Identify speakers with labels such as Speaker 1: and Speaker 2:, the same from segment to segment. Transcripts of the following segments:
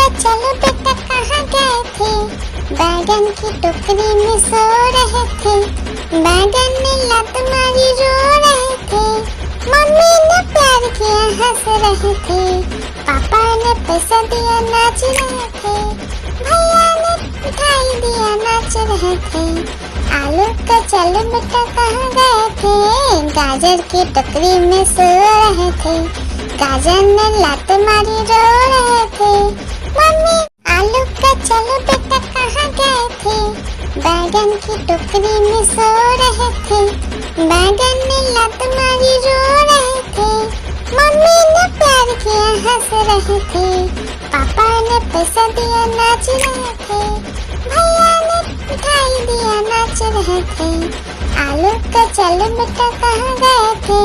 Speaker 1: का चलो बेटा कहाँ गए थे? बैगन की टोकरी में सो रहे थे। बैगन ने लात मारी रो रहे थे। मम्मी ने प्यार किया हंस रहे थे। पापा ने पैसा दिया नाच रहे थे। भैया ने मिठाई दिया नाच रहे थे। आलू का चलो बेटा कहाँ गए थे? गाजर की टोकरी में सो रहे थे। गाजर ने लात मारी रो रहे थे। मम्मी आलू का चलो बेटा कहाँ गए थे? बैगन की टोकरी में सो रहे थे। बैगन ने लात मारी रो रहे थे। मम्मी ने प्यार किया हंस रहे थे। पापा ने पैसा दिया नाच रहे थे। भैया ने मिठाई दिया नाच रहे थे। आलू का चलो बेटा कहाँ गए थे?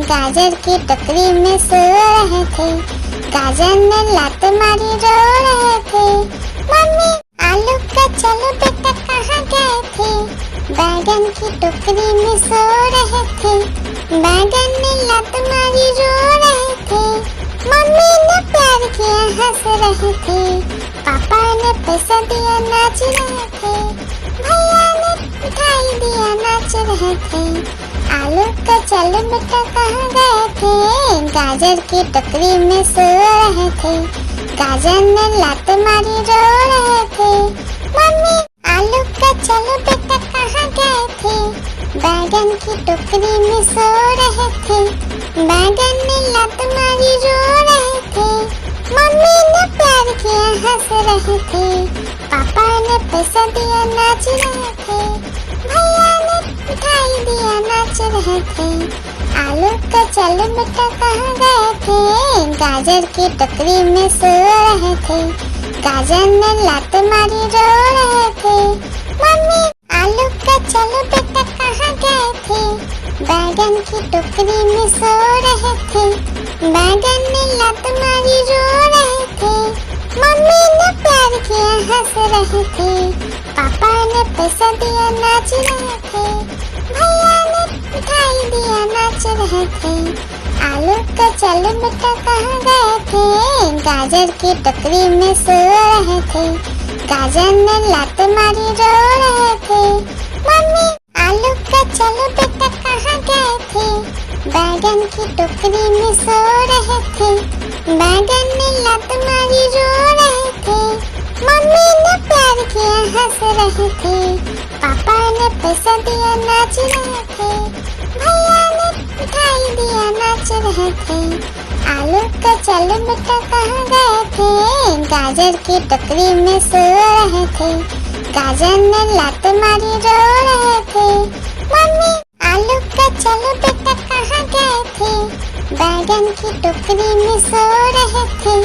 Speaker 1: गाजर की टोकरी में सो रहे थे। गाजर ने लात मारी रो रहे थे। मम्मी आलू का चलो बेटा कहाँ गए थे? बैगन की टोकरी में सो रहे थे। बैगन ने लात मारी रो रहे थे। मम्मी ने प्यार किया हंस रहे थे। पापा ने पैसा दिया नाच रहे थे। भैया ने मिठाई दिया नाच रहे थे। आलू का चलो बेटा कहाँ गए थे? गाजर की टोकरी में सो रहे थे। गाजर ने लात मारी रो रहे थे। मम्मी आलू का चलो बेटा कहाँ गए थे? बैगन की टोकरी में सो रहे थे। बैगन ने लात मारी रो रहे थे। मम्मी ने प्यार किया हंस रहे थे। पापा ने पैसा दिया नाच रहे थे। भैया ने मिठाई दिया नाच रहे थे। आलू का चलो बेटा कहाँ गए थे? गाजर की टोकरी में सो रहे थे। गाजर ने लात मारी रो रहे थे। मम्मी आलू का चलो बेटा कहाँ गए थे? बैगन की टोकरी में सो रहे थे। बैगन ने लात मारी रो रहे थे। मम्मी ने प्यार किया हंस रहे थे। पापा ने पैसा दिया नाच रहे थे। भैया ने मिठाई दिया नाच रहे थे। आलू का चलो बेटा कहाँ गए थे? गाजर की टोकरी में सो रहे थे। गाजर ने लात मारी रो रहे थे। मम्मी आलू का चलो बेटा कहाँ गए थे? बैगन की टोकरी में सो रहे थे। बैगन ने लात मारी रो रहे थे। मम्मी ने प्यार किया हंस रहे थे। पापा ने पैसा दिया नाच रहे थे। भैया ने मिठाई दिया नाच रहे थे। आलू का चलो बेटा कहाँ गए थे? गाजर की टोकरी में सो रहे थे। गाजर ने लात मारी रो रहे थे। मम्मी आलू का चलो बेटा कहाँ गए थे? बैगन की टोकरी में सो रहे थे।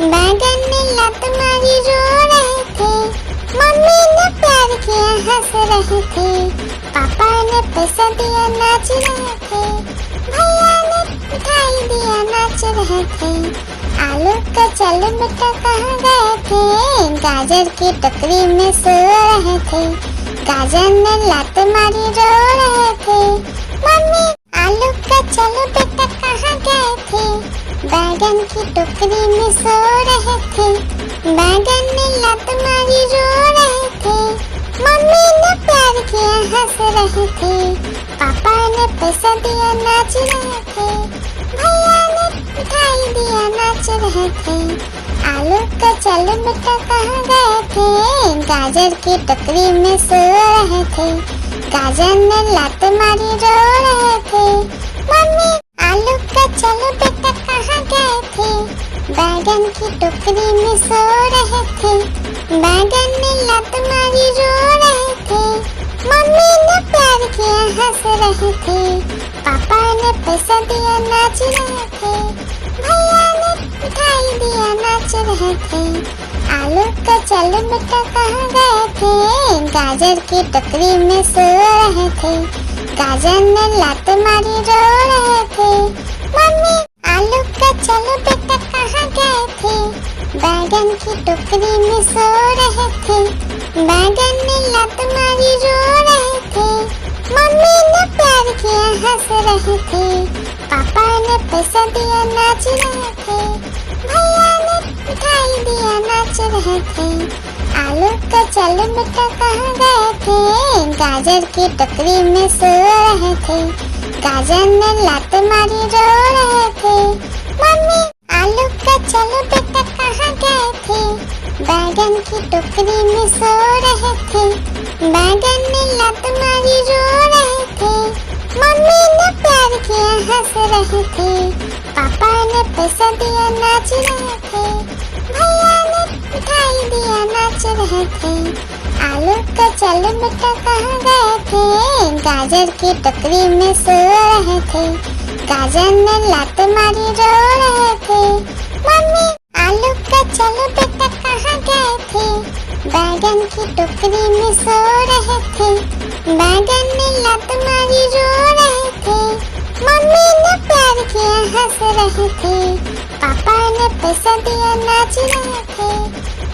Speaker 1: बैगन ने लात मारी रो रहे थे। मम्मी ने प्यार किया हंस रहे थे। पापा ने पैसा दिया नाच रहे थे। भैया ने मिठाई दिया नाच रहे थे। आलू का चलो बेटा कहाँ गए थे? गाजर की टोकरी में सो रहे थे। गाजर ने लात मारी रो रहे थे। मम्मी आलू का चलो बेटा कहाँ गए थे? बैगन की टोकरी में सो रहे थे। बैगन ने लात मारी रो रहे थे। मम्मी ने प्यार किया हंस रहे थे। पापा ने पैसा दिया नाच रहे थे। भैया ने मिठाई दिया नाच रहे थे। आलू का चलो बेटा कहाँ गए थे? गाजर की टोकरी में सो रहे थे। गाजर ने लात मारी रो रहे थे। मम्मी आलू का चलो बेटा कहाँ गए थे? बैगन की टोकरी में सो रहे थे। बैगन ने लात मारी रो रहे थे। मम्मी ने प्यार किया हंस रहे थे। पापा ने पैसा दिया नाच रहे थे। भैया ने मिठाई दिया नाच रहे थे। आलू का चलो बेटा कहाँ गए थे? गाजर की टोकरी में सो रहे थे। गाजर ने लात मारी रो रहे थे। मम्मी आलू का चलो बेटा कहाँ गए थे? बैगन की टोकरी में सो रहे थे। बैगन ने लात मारी रो रहे थे। मम्मी ने प्यार किया हंस रहे थे। पापा ने पैसा दिया नाच रहे थे। भैया ने मिठाई दिया नाच रहे थे। आलू का चल बेटा कहाँ गए थे, गाजर की टोकरी में सो रहे थे। गाजर ने लात मारी रो रहे थे। मम्मी आलू का चल बेटा कहाँ गए थे, बैगन की टोकरी में सो रहे थे। बैगन ने लात मारी रो रहे थे। मम्मी ने प्यार किया हंस रहे थे। पापा ने पैसा दिया नाच रहे थे। भैया ने मिठाई दिया नाच रहे थे। आलू का चल बेटा कहाँ गए थे, गाजर की टोकरी में सो रहे थे। गाजर ने लात मारी रो रहे थे। मम्मी आलू का चल बेटा कहाँ गए थे, बैगन की टोकरी में सो रहे थे। बैगन ने लात मारी रो रहे थे। मम्मी ने प्यार किया हंस रहे थे। पापा ने पैसा दिया नाच रहे थे।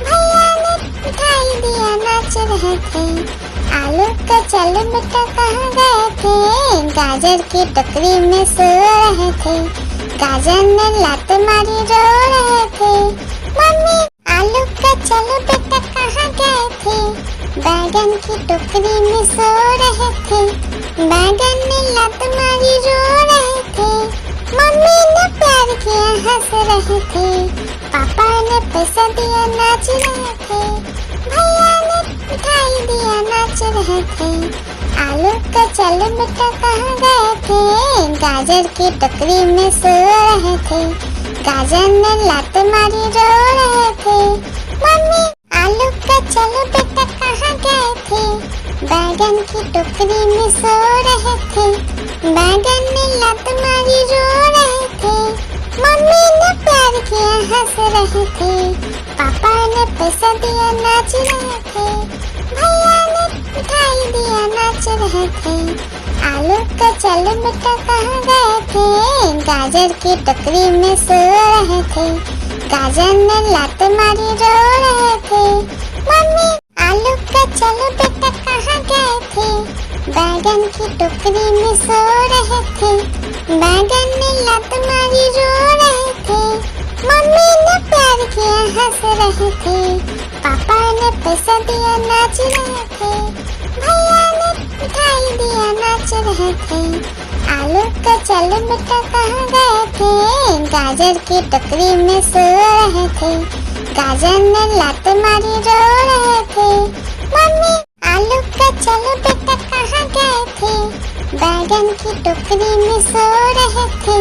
Speaker 1: भैया ने मिठाई दिया नाच रहे थे। आलू का चल बेटा कहाँ गए थे, गाजर की टोकरी में सो रहे थे। गाजर ने लात मारी रो रहे थे। मम्मी आलू का चल बेटा कहाँ गए थे, बैगन की टोकरी में सो रहे थे। बैगन ने लात मारी रो रहे थे। मम्मी ने प्यार किया हंस रहे थे। पापा ने पैसा दिया नाच रहे थे। भैया ने मिठाई दिया नाच रहे थे। आलू का चल बेटा कहाँ गए थे, गाजर की टोकरी में सो रहे थे। गाजर ने लात मारी रो रहे थे। मम्मी आलू का चल बेटा कहाँ गए थे, बैगन की टोकरी में सो रहे थे। बैगन ने लात मारी रो रहे थे। मम्मी ने प्यार किया हंस रहे थे। पापा ने पैसा दिया नाच रहे थे। भैया ने मिठाई दिया नाच रहे थे। आलू का चल बेटा कहाँ गए थे, गाजर की टोकरी में सो रहे थे। गाजर ने लात मारी रो रहे थे। मम्मी आलू का चल बेटा कहाँ गए थे, बैगन की टोकरी में सो रहे थे। बैगन ने लात मारी रो रहे थे। मम्मी ने प्यार किया हंस रहे थे। पापा ने पैसा दिया नाच रहे थे। भैया ने मिठाई दिया नाच रहे थे। आलू का चल बेटा कहाँ गए थे, गाजर की टोकरी में सो रहे थे। गाजर ने लात मारी रो रहे थे। मम्मी आलू का चल बेटा कहाँ गए थे, बैगन की टोकरी में सो रहे थे।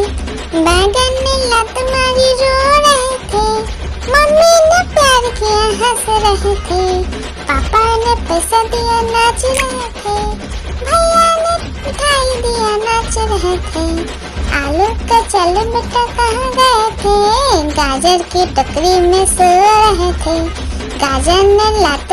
Speaker 1: बैगन ने लात मारी रो रहे थे। मम्मी ने प्यार किया हंस रहे थे। पापा ने पैसा दिया नाच रहे थे। भैया ने मिठाई दिया नाच रहे थे। आलू का चल बेटा कहाँ गए थे, गाजर की टोकरी में सो रहे थे। गाजर ने लात